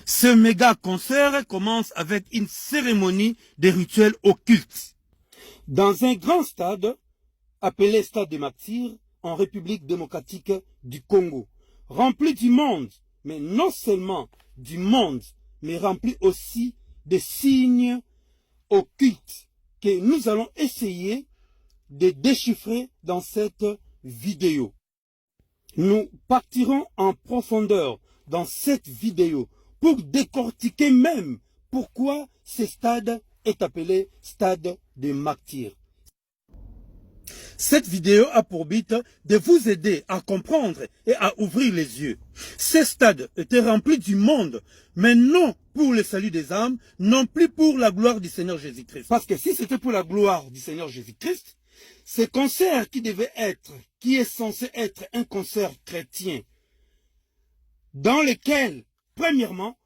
Ce méga concert commence avec une cérémonie de rituels occultes. Dans un grand stade, appelé Stade des Martyrs, en République démocratique du Congo, rempli du monde, mais non seulement du monde, mais rempli aussi de signes occultes que nous allons essayer de déchiffrer dans cette vidéo. Nous partirons en profondeur dans cette vidéo pour décortiquer même pourquoi ce stade est appelé Stade des Martyrs. Cette vidéo a pour but de vous aider à comprendre et à ouvrir les yeux. Ce stade était rempli du monde, mais non pour le salut des âmes, non plus pour la gloire du Seigneur Jésus-Christ. Parce que si c'était pour la gloire du Seigneur Jésus-Christ, ce concert qui est censé être un concert chrétien, dans lequel, premièrement,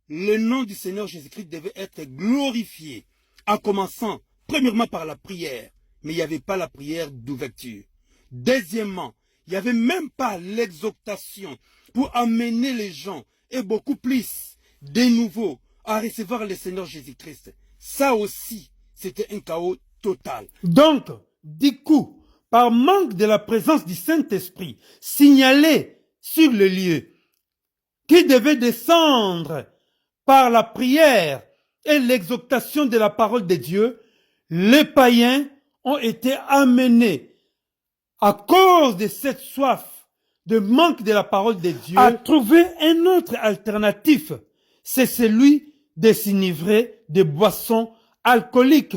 le nom du Seigneur Jésus-Christ devait être glorifié, en commençant premièrement par la prière. Mais il n'y avait pas la prière d'ouverture. Deuxièmement, il n'y avait même pas l'exhortation pour amener les gens, et beaucoup plus, de nouveau, à recevoir le Seigneur Jésus-Christ. Ça aussi, c'était un chaos total. Donc, du coup, par manque de la présence du Saint-Esprit, signalé sur le lieu, qui devait descendre par la prière et l'exhortation de la parole de Dieu, les païens ont été amenés, à cause de cette soif, de manque de la parole de Dieu, à trouver un autre alternatif. C'est celui de s'enivrer de boissons alcooliques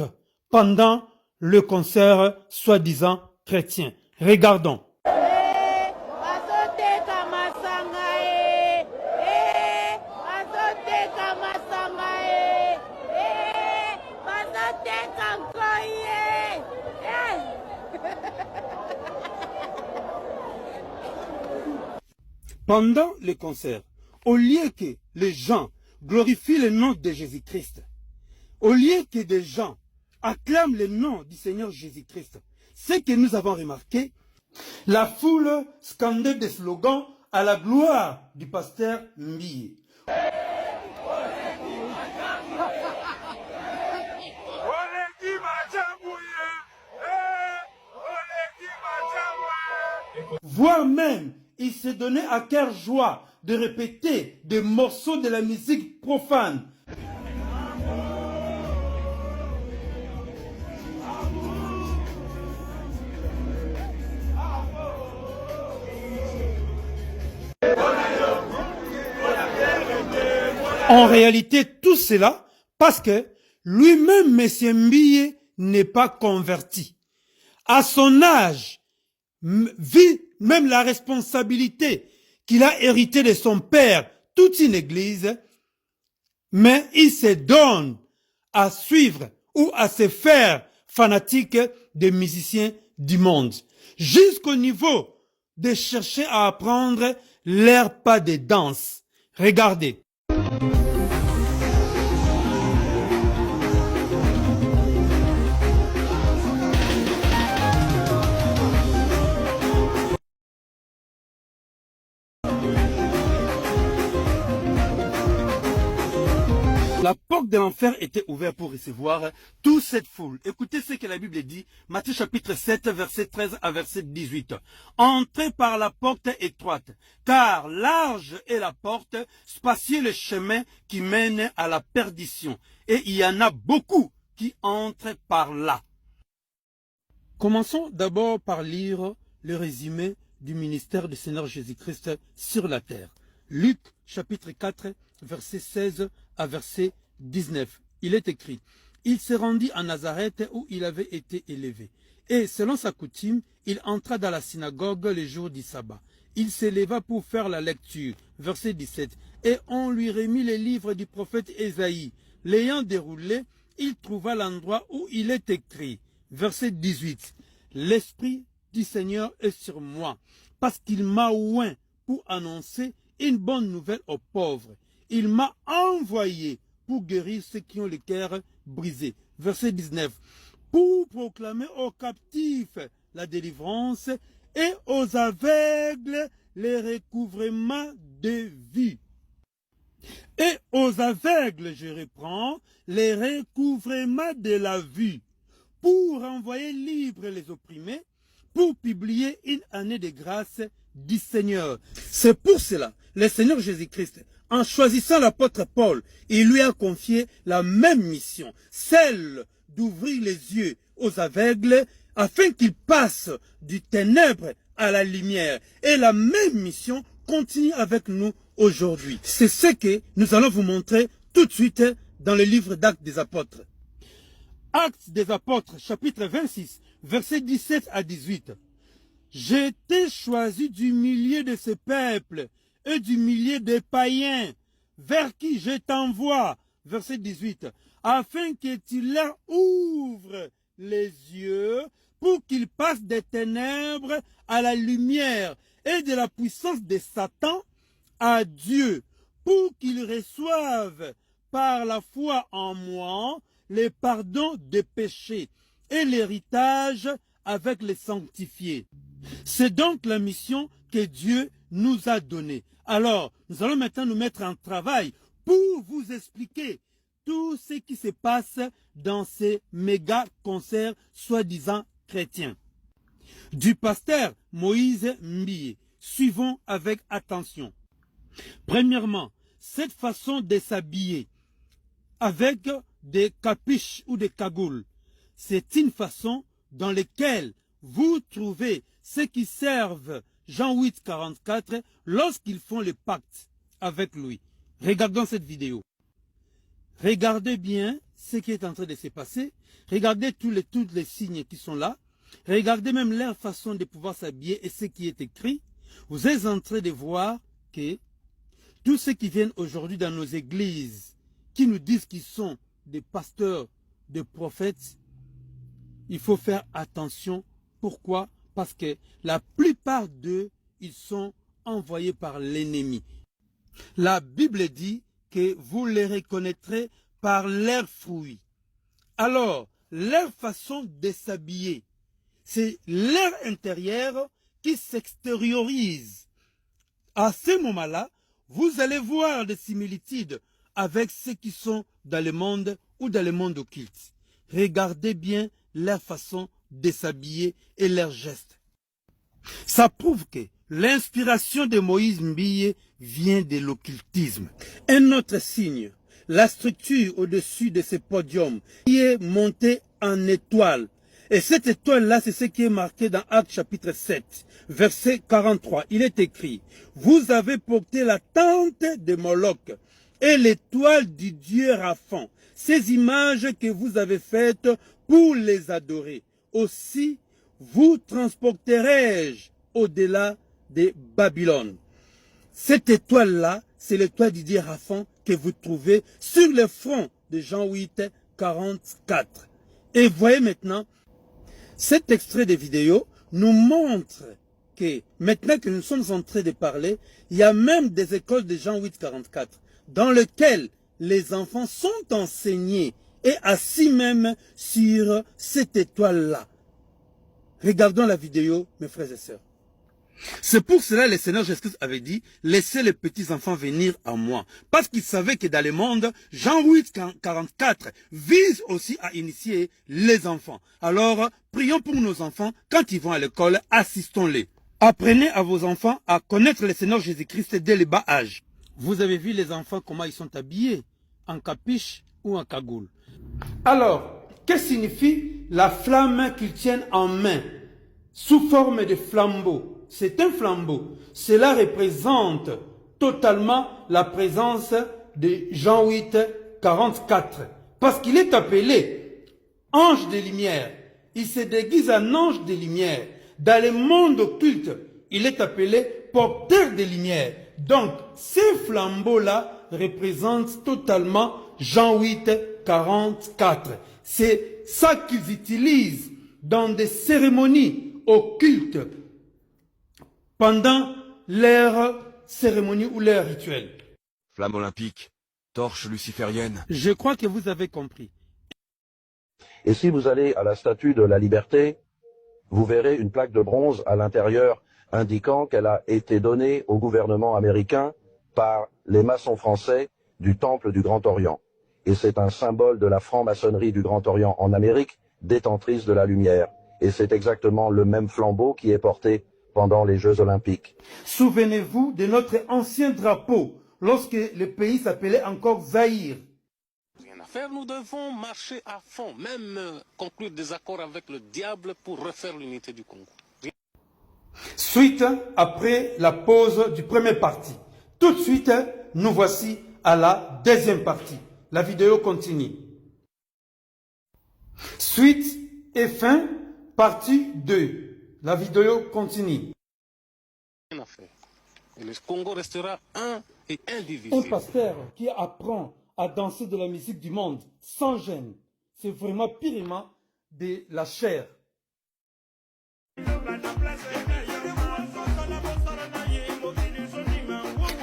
pendant le concert soi-disant chrétien. Regardons. Pendant le concert, au lieu que les gens glorifient le nom de Jésus-Christ, au lieu que des gens acclament le nom du Seigneur Jésus-Christ, ce que nous avons remarqué, la foule scandait des slogans à la gloire du pasteur Mbiye. Voire même, il s'est donné à cœur joie de répéter des morceaux de la musique profane. En réalité, tout cela parce que lui-même, M. Mbiye, n'est pas converti. À son âge, vit même la responsabilité qu'il a héritée de son père, toute une église, mais il se donne à suivre ou à se faire fanatique des musiciens du monde, jusqu'au niveau de chercher à apprendre leur pas de danse. Regardez. La porte de l'enfer était ouverte pour recevoir toute cette foule. Écoutez ce que la Bible dit, Matthieu chapitre 7, verset 13 à verset 18. Entrez par la porte étroite, car large est la porte, spacieux le chemin qui mène à la perdition. Et il y en a beaucoup qui entrent par là. Commençons d'abord par lire le résumé du ministère du Seigneur Jésus-Christ sur la terre. Luc chapitre 4, verset 16 à verset 19. Il est écrit, « Il se rendit à Nazareth où il avait été élevé. Et selon sa coutume, il entra dans la synagogue le jour du sabbat. Il s'éleva pour faire la lecture. » Verset 17. « Et on lui remit les livres du prophète Ésaïe. L'ayant déroulé, il trouva l'endroit où il est écrit. » Verset 18. « L'Esprit du Seigneur est sur moi, parce qu'il m'a oint pour annoncer une bonne nouvelle aux pauvres. Il m'a envoyé pour guérir ceux qui ont le cœur brisé. » Verset 19. « Pour proclamer aux captifs la délivrance et aux aveugles le recouvrement de vue. Et Aux aveugles, je reprends, les recouvrements de la vue, pour envoyer libres les opprimés, pour publier une année de grâce du Seigneur. C'est pour cela, le Seigneur Jésus-Christ, en choisissant l'apôtre Paul, il lui a confié la même mission, celle d'ouvrir les yeux aux aveugles, afin qu'ils passent du ténèbre à la lumière. Et la même mission continue avec nous aujourd'hui. C'est ce que nous allons vous montrer tout de suite dans le livre d'Actes des Apôtres. Actes des Apôtres, chapitre 26, versets 17 à 18. J'ai été choisi du milieu de ce peuple et du milieu des païens, vers qui je t'envoie, verset 18, afin que tu leur ouvres les yeux pour qu'ils passent des ténèbres à la lumière et de la puissance de Satan à Dieu, pour qu'ils reçoivent par la foi en moi le pardon des péchés et l'héritage avec les sanctifiés. C'est donc la mission que Dieu nous a donnée. Alors, nous allons maintenant nous mettre en travail pour vous expliquer tout ce qui se passe dans ces méga concerts soi-disant chrétiens. Du pasteur Moïse Mbiye, suivons avec attention. Premièrement, cette façon de s'habiller avec des capuches ou des cagoules, c'est une façon dans laquelle vous trouvez ceux qui servent Jean 8, 44 lorsqu'ils font le pacte avec lui. Regardons cette vidéo. Regardez bien ce qui est en train de se passer. Regardez tous les signes qui sont là. Regardez même leur façon de pouvoir s'habiller et ce qui est écrit. Vous êtes en train de voir que tous ceux qui viennent aujourd'hui dans nos églises, qui nous disent qu'ils sont des pasteurs, des prophètes, il faut faire attention. Pourquoi? Parce que la plupart d'eux, ils sont envoyés par l'ennemi. La Bible dit que vous les reconnaîtrez par leurs fruits. Alors, leur façon de s'habiller, c'est leur intérieur qui s'extériorise. À ce moment-là, vous allez voir des similitudes avec ceux qui sont dans le monde ou dans le monde occulte. Regardez bien leur façon de s'habiller et leurs gestes. Ça prouve que l'inspiration de Moïse Mbiye vient de l'occultisme. Un autre signe, la structure au-dessus de ce podium qui est montée en étoile. Et cette étoile-là, c'est ce qui est marqué dans Actes chapitre 7, verset 43. Il est écrit, « Vous avez porté la tente de Moloch et l'étoile du dieu Raphan, ces images que vous avez faites pour les adorer. Aussi, vous transporterai-je au-delà de Babylone. » Cette étoile-là, c'est l'étoile du dieu Raphan que vous trouvez sur le front de Jean 8, 44. Et voyez maintenant, cet extrait de vidéo nous montre que maintenant que nous sommes en train de parler, il y a même des écoles de Jean 8, 44 dans lesquelles les enfants sont enseignés et assis même sur cette étoile-là. Regardons la vidéo, mes frères et sœurs. C'est pour cela que le Seigneur Jésus avait dit, laissez les petits enfants venir à moi. Parce qu'il savait que dans le monde, Jean 8, 44 vise aussi à initier les enfants. Alors, prions pour nos enfants, quand ils vont à l'école, assistons-les. Apprenez à vos enfants à connaître le Seigneur Jésus-Christ dès le bas âge. Vous avez vu les enfants, comment ils sont habillés, en capuche ou en cagoule. Alors, que signifie la flamme qu'ils tiennent en main, sous forme de flambeau? C'est un flambeau. Cela représente totalement la présence de Jean 8, 44. Parce qu'il est appelé ange de lumière. Il se déguise en ange de lumière. Dans le monde occulte, il est appelé porteur de lumière. Donc, ces flambeaux-là représentent totalement Jean 8, 44. C'est ça qu'ils utilisent dans des cérémonies occultes pendant leur cérémonie ou leur rituel. Flamme olympique, torche luciférienne. Je crois que vous avez compris. Et si vous allez à la Statue de la Liberté, vous verrez une plaque de bronze à l'intérieur indiquant qu'elle a été donnée au gouvernement américain par les maçons français du Temple du Grand Orient. Et c'est un symbole de la franc-maçonnerie du Grand Orient en Amérique, détentrice de la lumière. Et c'est exactement le même flambeau qui est porté pendant les Jeux Olympiques. Souvenez-vous de notre ancien drapeau, lorsque le pays s'appelait encore Zaïre. Rien à faire, nous devons marcher à fond, même conclure des accords avec le diable pour refaire l'unité du Congo. Suite après la pause du premier parti. Tout de suite, nous voici à la deuxième partie. La vidéo continue. Suite et fin, partie 2. La vidéo continue. Rien à faire. Et le Congo restera un et Un indivisible. pasteur qui apprend à danser de la musique du monde sans gêne, c'est vraiment purement de la chair.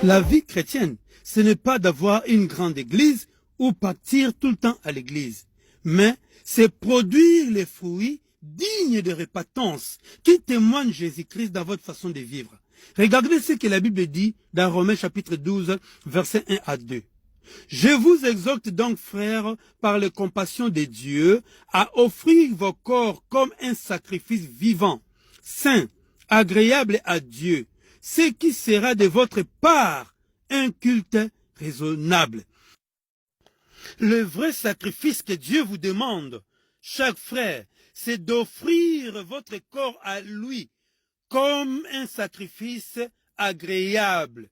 La vie chrétienne, ce n'est pas d'avoir une grande église ou partir tout le temps à l'église, mais c'est produire les fruits dignes de repentance qui témoignent Jésus-Christ dans votre façon de vivre. Regardez ce que la Bible dit dans Romains chapitre 12, versets 1 à 2. Je vous exhorte donc, frères, par les compassions de Dieu, à offrir vos corps comme un sacrifice vivant, saint, agréable à Dieu, ce qui sera de votre part un culte raisonnable. Le vrai sacrifice que Dieu vous demande, chaque frère, c'est d'offrir votre corps à lui comme un sacrifice agréable.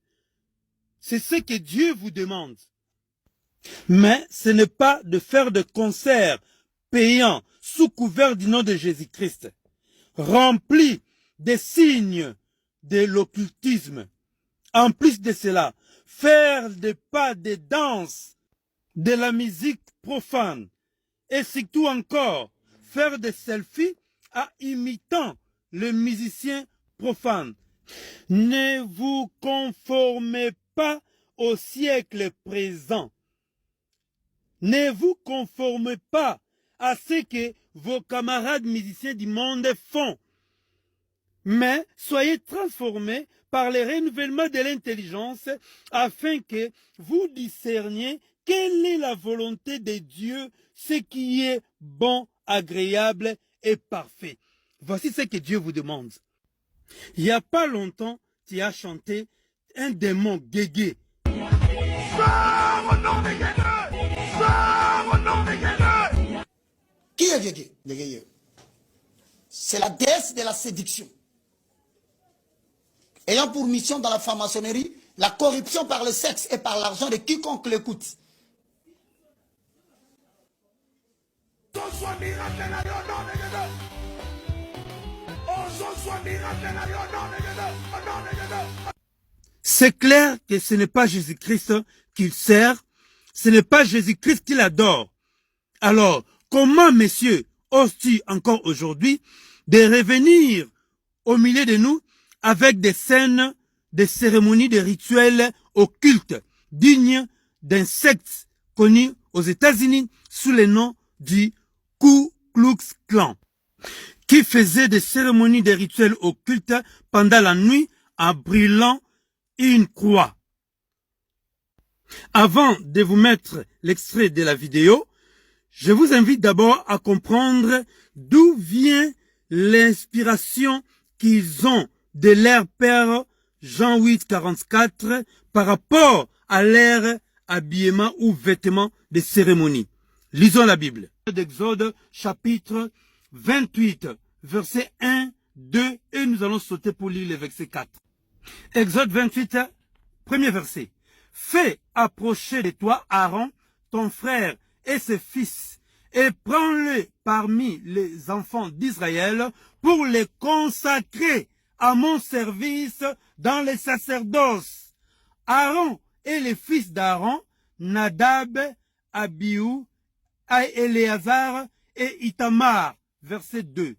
C'est ce que Dieu vous demande. Mais ce n'est pas de faire de concerts payants sous couvert du nom de Jésus-Christ, remplis des signes de l'occultisme. En plus de cela, faire des pas de danse, de la musique profane, et surtout encore, faire des selfies en imitant les musiciens profanes. Ne vous conformez pas au siècle présent. Ne vous conformez pas à ce que vos camarades musiciens du monde font, mais soyez transformés par le renouvellement de l'intelligence afin que vous discerniez quelle est la volonté de Dieu, ce qui est bon, agréable et parfait. Voici ce que Dieu vous demande. Il n'y a pas longtemps, tu as chanté un démon guégué. Qui est Guégué? C'est la déesse de la séduction. Ayant pour mission dans la franc-maçonnerie la corruption par le sexe et par l'argent de quiconque l'écoute. C'est clair que ce n'est pas Jésus-Christ qu'il sert, ce n'est pas Jésus-Christ qu'il adore. Alors, comment, messieurs, oses-tu encore aujourd'hui de revenir au milieu de nous avec des scènes, des cérémonies, des rituels occultes, dignes d'un secte connu aux États-Unis sous le nom du Ku Klux Klan, qui faisait des cérémonies, des rituels occultes pendant la nuit en brûlant une croix. Avant de vous mettre l'extrait de la vidéo, je vous invite d'abord à comprendre d'où vient l'inspiration qu'ils ont de leur père Jean 8, 44 par rapport à leur habillement ou vêtements de cérémonie. Lisons la Bible. D'Exode chapitre 28, verset 1, 2 et nous allons sauter pour lire le verset 4. Exode 28, premier verset. Fais approcher de toi Aaron, ton frère et ses fils, et prends-les parmi les enfants d'Israël pour les consacrer à mon service dans les sacerdoces. Aaron et les fils d'Aaron, Nadab, Abihu, Éléazar et Itamar. Verset 2.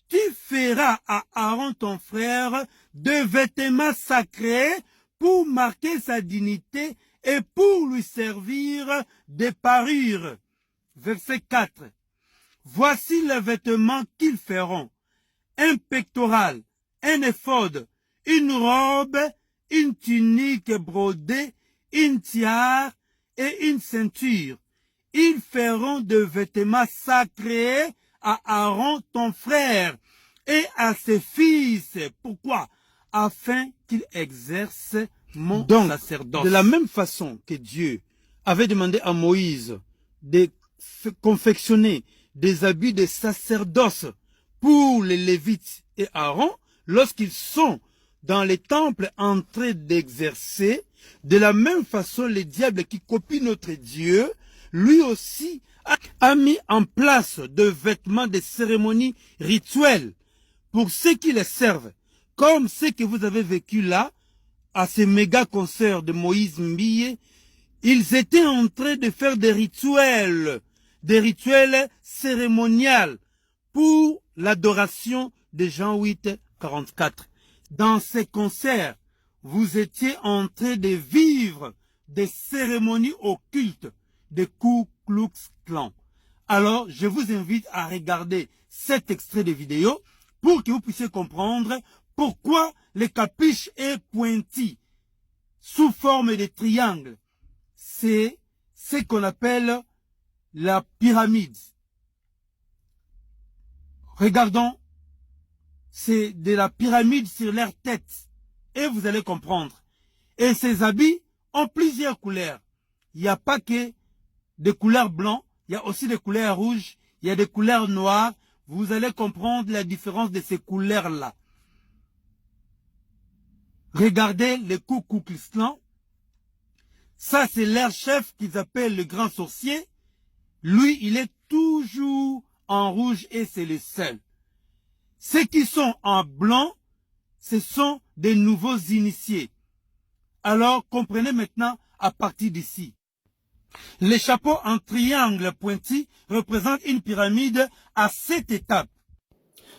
Tu feras à Aaron ton frère deux vêtements sacrés pour marquer sa dignité et pour lui servir de parure. Verset 4. Voici les vêtements qu'ils feront. Un pectoral, un éphod, une robe, une tunique brodée, une tiare et une ceinture. Ils feront de vêtements sacrés à Aaron ton frère et à ses fils. Pourquoi? Afin qu'ils exercent mon sacerdoce. De la même façon que Dieu avait demandé à Moïse de confectionner des habits de sacerdoce pour les Lévites et Aaron, lorsqu'ils sont dans les temples en train d'exercer, de la même façon, le diable qui copie notre Dieu, lui aussi a mis en place de vêtements de cérémonies rituelles pour ceux qui les servent, comme ce que vous avez vécu là, à ces méga concerts de Moïse Mbiyé. Ils étaient en train de faire des rituels cérémoniels pour l'adoration de Jean 8, 44. Dans ces concerts, vous étiez en train de vivre des cérémonies occultes de Ku Klux Klan. Alors, je vous invite à regarder cet extrait de vidéo pour que vous puissiez comprendre pourquoi le capuche est pointu sous forme de triangle. C'est ce qu'on appelle la pyramide. Regardons, c'est de la pyramide sur leur tête. Et vous allez comprendre. Et ces habits ont plusieurs couleurs. Il n'y a pas que des couleurs blancs, il y a aussi des couleurs rouges, il y a des couleurs noires. Vous allez comprendre la différence de ces couleurs-là. Regardez les Ku Klux Klan. Ça, c'est leur chef qu'ils appellent le grand sorcier. Lui, il est toujours en rouge et c'est le seul. Ceux qui sont en blanc, ce sont des nouveaux initiés. Alors, comprenez maintenant à partir d'ici. Les chapeaux en triangle pointu représentent une pyramide à 7 étapes.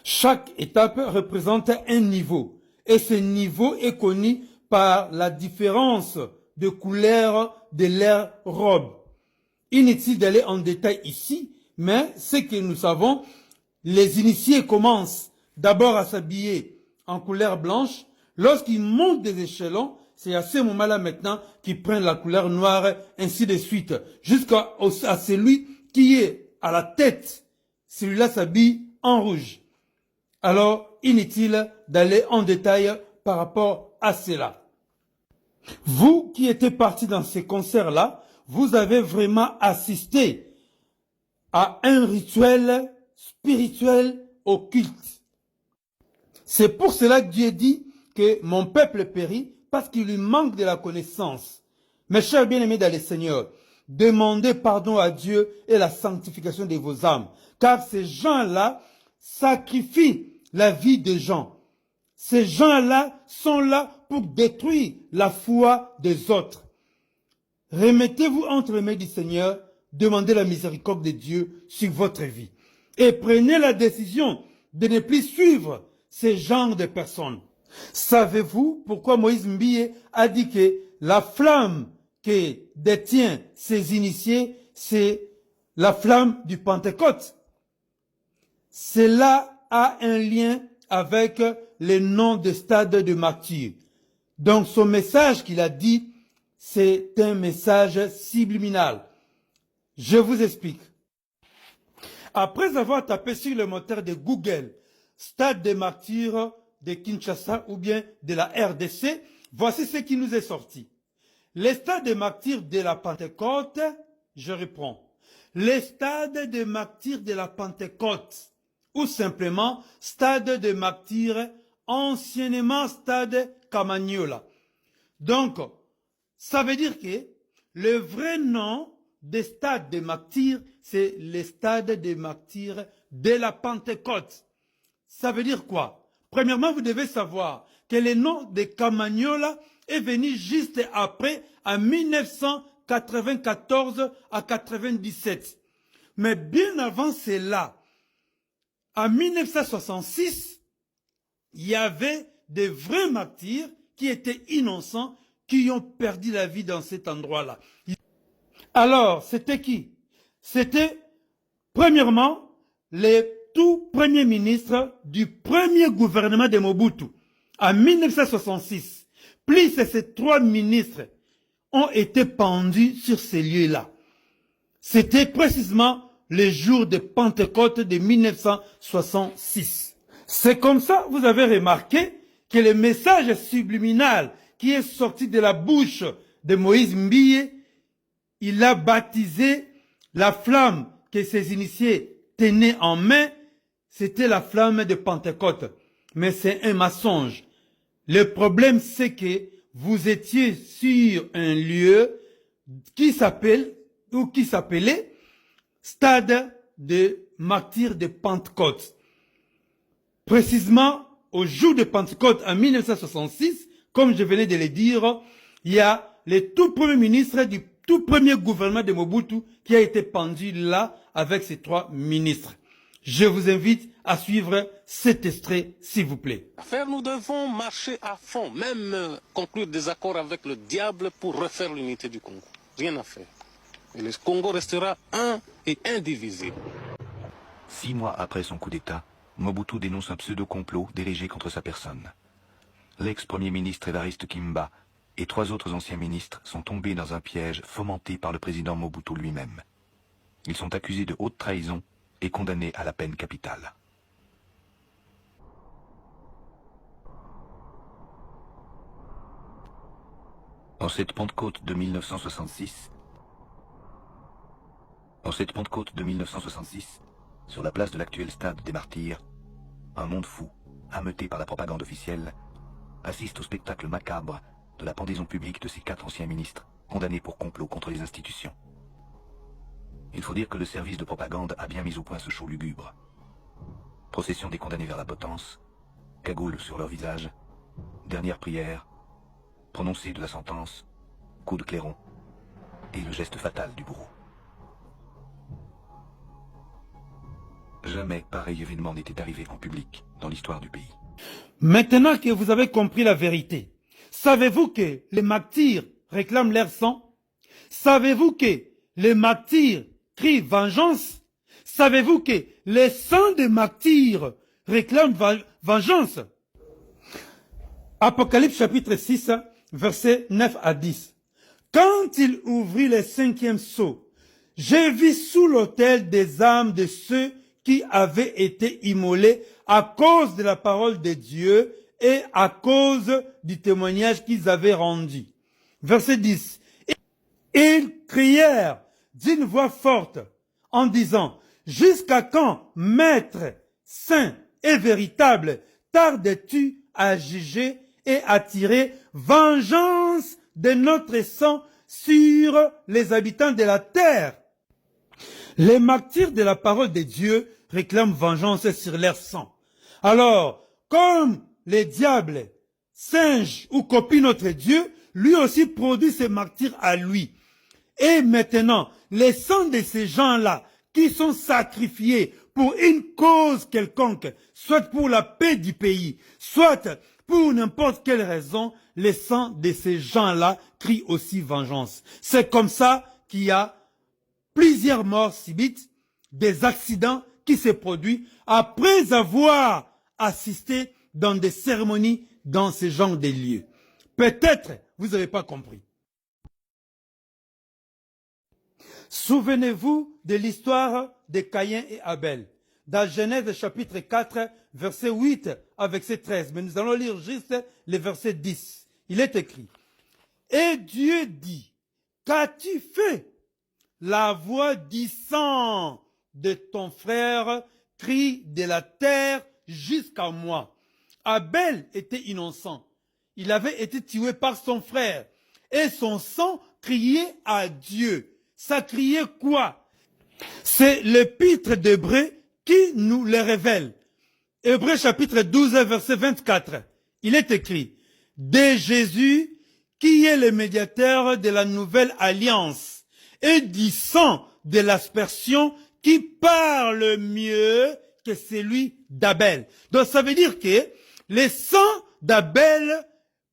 Chaque étape représente un niveau. Et ce niveau est connu par la différence de couleur de leur robe. Inutile d'aller en détail ici, mais ce que nous savons, les initiés commencent d'abord à s'habiller en couleur blanche. Lorsqu'ils montent des échelons, c'est à ce moment-là maintenant qu'ils prennent la couleur noire, ainsi de suite, jusqu'à celui qui est à la tête. Celui-là s'habille en rouge. Alors, inutile d'aller en détail par rapport à cela. Vous qui étiez partis dans ces concerts-là, vous avez vraiment assisté à un rituel spirituel occulte. C'est pour cela que Dieu dit que mon peuple périt parce qu'il lui manque de la connaissance. Mes chers bien-aimés dans le Seigneur, demandez pardon à Dieu et la sanctification de vos âmes, car ces gens-là sacrifient la vie des gens. Ces gens-là sont là pour détruire la foi des autres. Remettez-vous entre les mains du Seigneur, demandez la miséricorde de Dieu sur votre vie. Et prenez la décision de ne plus suivre ces genres de personnes. Savez-vous pourquoi Moïse Mbiyé a dit que la flamme que détient ces initiés, c'est la flamme du Pentecôte? Cela a un lien avec le nom de stade de martyr. Donc son message qu'il a dit, c'est un message subliminal. Je vous explique. Après avoir tapé sur le moteur de Google, stade des martyrs de Kinshasa ou bien de la RDC, voici ce qui nous est sorti. Les stades des martyrs de la Pentecôte, je reprends. Les stades des martyrs de la Pentecôte, ou simplement stade des martyrs, anciennement stade Camagnola. Donc, ça veut dire que le vrai nom des stades des martyrs, c'est les stades des martyrs de la Pentecôte. Ça veut dire quoi? Premièrement, vous devez savoir que le nom de Camagnola est venu juste après, en 1994 à 97. Mais bien avant cela, en 1966, il y avait des vrais martyrs qui étaient innocents, qui ont perdu la vie dans cet endroit-là. Alors, c'était qui? C'était, premièrement, les tout premiers ministres du premier gouvernement de Mobutu, en 1966. Plus ces trois ministres ont été pendus sur ces lieux-là. C'était précisément le jour de Pentecôte de 1966. C'est comme ça, vous avez remarqué, que le message subliminal qui est sorti de la bouche de Moïse Mbille, il a baptisé la flamme que ses initiés tenaient en main, c'était la flamme de Pentecôte. Mais c'est un mensonge. Le problème, c'est que vous étiez sur un lieu qui s'appelait Stade de martyrs de Pentecôte. Précisément, au jour de Pentecôte en 1966, comme je venais de le dire, il y a le tout premier ministre du tout premier gouvernement de Mobutu qui a été pendu là avec ses 3 ministres. Je vous invite à suivre cet extrait, s'il vous plaît. Nous devons marcher à fond, même conclure des accords avec le diable pour refaire l'unité du Congo. Rien à faire. Et le Congo restera un et indivisible. 6 mois après son coup d'État, Mobutu dénonce un pseudo-complot dirigé contre sa personne. L'ex-premier ministre Évariste Kimba et 3 autres anciens ministres sont tombés dans un piège fomenté par le président Mobutu lui-même. Ils sont accusés de haute trahison et condamnés à la peine capitale. En cette Pentecôte de 1966, sur la place de l'actuel stade des Martyrs, un monde fou, ameuté par la propagande officielle, assiste au spectacle macabre de la pendaison publique de ces 4 anciens ministres, condamnés pour complot contre les institutions. Il faut dire que le service de propagande a bien mis au point ce show lugubre. Procession des condamnés vers la potence, cagoule sur leur visage, dernière prière, prononcé de la sentence, coup de clairon, et le geste fatal du bourreau. Jamais pareil événement n'était arrivé en public dans l'histoire du pays. Maintenant que vous avez compris la vérité, savez-vous que les martyrs réclament leur sang? Savez-vous que les martyrs crient vengeance? Savez-vous que les sangs des martyrs réclament vengeance? Apocalypse chapitre 6, versets 9 à 10. Quand il ouvrit le 5e sceau, j'ai vu sous l'autel des âmes de ceux qui avaient été immolés à cause de la parole de Dieu et à cause du témoignage qu'ils avaient rendu. Verset 10. Ils crièrent d'une voix forte en disant, « Jusqu'à quand, Maître, saint et véritable, tardes-tu à juger et à tirer vengeance de notre sang sur les habitants de la terre? » Les martyrs de la parole de Dieu réclament vengeance sur leur sang. Alors, comme les diables, singes ou copient notre Dieu, lui aussi produit ses martyrs à lui. Et maintenant, les sangs de ces gens-là qui sont sacrifiés pour une cause quelconque, soit pour la paix du pays, soit pour n'importe quelle raison, les sangs de ces gens-là crient aussi vengeance. C'est comme ça qu'il y a plusieurs morts subites, des accidents qui se produisent après avoir assisté dans des cérémonies dans ce genre de lieux. Peut-être vous n'avez pas compris. Souvenez-vous de l'histoire de Caïn et Abel. Dans Genèse chapitre 4, verset 8 à verset 13. Mais nous allons lire juste le verset 10. Il est écrit. Et Dieu dit, qu'as-tu fait? La voix du sang de ton frère crie de la terre jusqu'à moi. Abel était innocent. Il avait été tué par son frère. Et son sang criait à Dieu. Ça criait quoi? C'est l'épître d'Hébreux qui nous le révèle. Hébreux chapitre 12, verset 24. Il est écrit, de Jésus qui est le médiateur de la nouvelle alliance et du sang de l'aspersion qui parle mieux que celui d'Abel. Donc ça veut dire que le sang d'Abel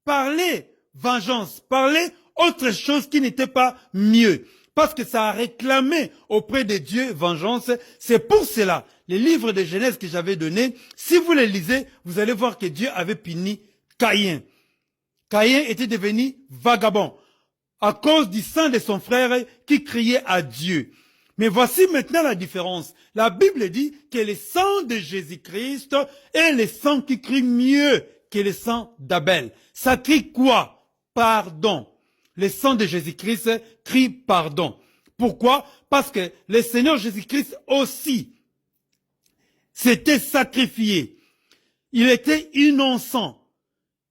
parlait vengeance, parlait autre chose qui n'était pas mieux. Parce que ça a réclamé auprès de Dieu vengeance. C'est pour cela, les livres de Genèse que j'avais donnés, si vous les lisez, vous allez voir que Dieu avait puni Caïn. Caïn était devenu vagabond. à cause du sang de son frère qui criait à Dieu. Mais voici maintenant la différence. La Bible dit que le sang de Jésus-Christ est le sang qui crie mieux que le sang d'Abel. Ça crie quoi? Pardon. Le sang de Jésus-Christ crie pardon. Pourquoi? Parce que le Seigneur Jésus-Christ aussi s'était sacrifié. Il était innocent.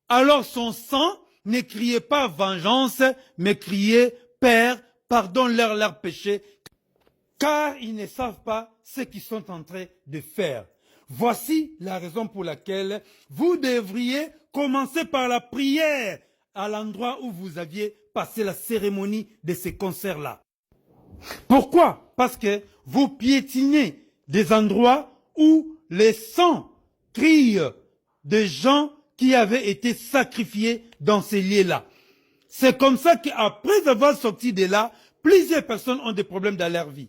Alors son sang ne criait pas vengeance, mais criait Père, pardonne-leur leurs péchés, car ils ne savent pas ce qu'ils sont en train de faire. Voici la raison pour laquelle vous devriez commencer par la prière à l'endroit où vous aviez passé la cérémonie de ces concerts-là. Pourquoi? Parce que vous piétinez des endroits où les sangs crient des gens qui avaient été sacrifiés dans ces lieux-là. C'est comme ça qu'après avoir sorti de là, plusieurs personnes ont des problèmes dans leur vie.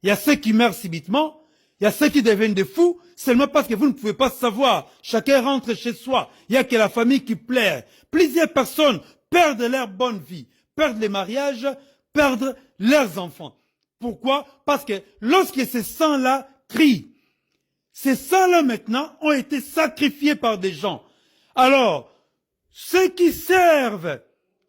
Il y a ceux qui meurent subitement, il y a ceux qui deviennent des fous, seulement parce que vous ne pouvez pas savoir. Chacun rentre chez soi. Il y a que la famille qui pleure. Plusieurs personnes perdent leur bonne vie, perdent les mariages, perdent leurs enfants. Pourquoi? Parce que lorsque ces sangs-là crient, ces sangs-là maintenant ont été sacrifiés par des gens. Alors, ceux qui servent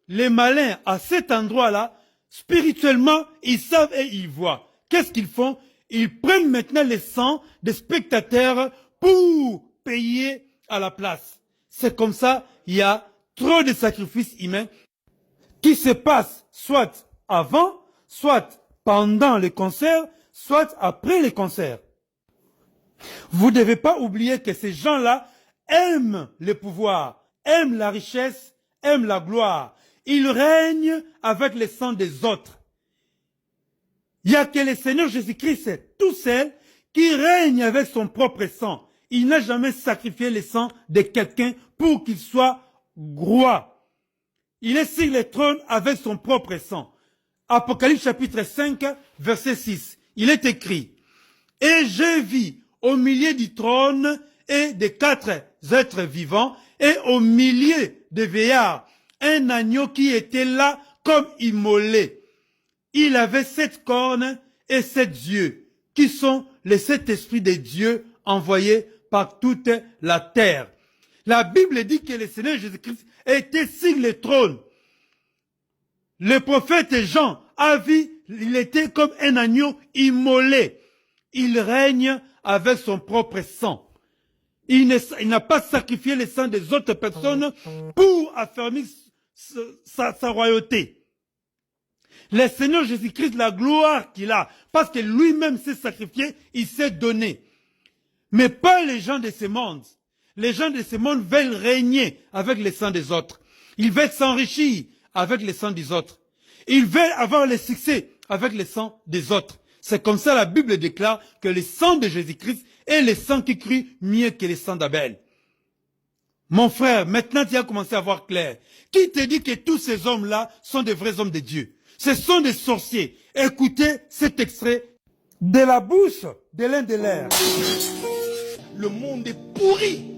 les malins à cet endroit-là, spirituellement, ils savent et ils voient. Qu'est-ce qu'ils font? Ils prennent maintenant les sangs des spectateurs pour payer à la place. C'est comme ça, il y a trop de sacrifices humains qui se passent soit avant, soit pendant les concerts, soit après les concerts. Vous ne devez pas oublier que ces gens-là aiment le pouvoir, aiment la richesse, aiment la gloire. Ils règnent avec le sang des autres. Il n'y a que le Seigneur Jésus-Christ tout seul qui règne avec son propre sang. Il n'a jamais sacrifié le sang de quelqu'un pour qu'il soit roi. Il est sur le trône avec son propre sang. Apocalypse chapitre 5, verset 6. Il est écrit: « Et je vis au milieu du trône et des 4 êtres vivants et au milieu des vieillards un agneau qui était là comme immolé. Il avait 7 cornes et 7 yeux, qui sont les 7 esprits de Dieu envoyés par toute la terre. » La Bible dit que le Seigneur Jésus-Christ était sur le trône. Le prophète Jean a vu, il était comme un agneau immolé. Il règne avec son propre sang. Il n'a pas sacrifié le sang des autres personnes pour affermir sa royauté. Le Seigneur Jésus-Christ, la gloire qu'il a, parce que lui-même s'est sacrifié, il s'est donné. Mais pas les gens de ce monde. Les gens de ce monde veulent régner avec le sang des autres. Ils veulent s'enrichir avec le sang des autres. Ils veulent avoir le succès avec le sang des autres. C'est comme ça la Bible déclare que le sang de Jésus-Christ est le sang qui crie mieux que le sang d'Abel. Mon frère, maintenant tu as commencé à voir clair. Qui te dit que tous ces hommes-là sont des vrais hommes de Dieu? Ce sont des sorciers. Écoutez cet extrait de la bouche de l'un de leurs. Le monde est pourri.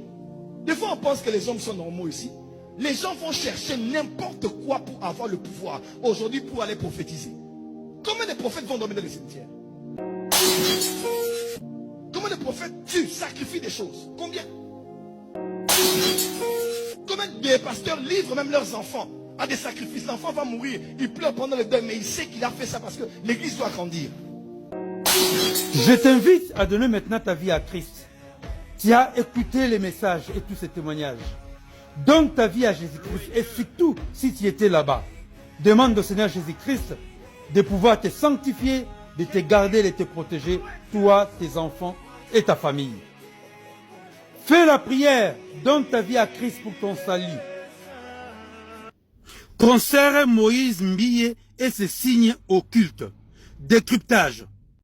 Des fois, on pense que les hommes sont normaux ici. Les gens vont chercher n'importe quoi pour avoir le pouvoir. Aujourd'hui, pour aller prophétiser. Combien de prophètes vont dormir dans les cimetières? Combien de prophètes tuent, sacrifient des choses? Combien? Combien de pasteurs livrent même leurs enfants à des sacrifices? L'enfant va mourir, il pleure pendant le deuil, mais il sait qu'il a fait ça parce que l'église doit grandir. Je t'invite à donner maintenant ta vie à Christ. Tu as écouté les messages et tous ces témoignages. Donne ta vie à Jésus-Christ et surtout, si tu étais là-bas, demande au Seigneur Jésus-Christ de pouvoir te sanctifier, de te garder, de te protéger, toi, tes enfants et ta famille. Fais la prière, donne ta vie à Christ pour ton salut. Concert Moïse Mbille et ses signes occultes. Décryptage.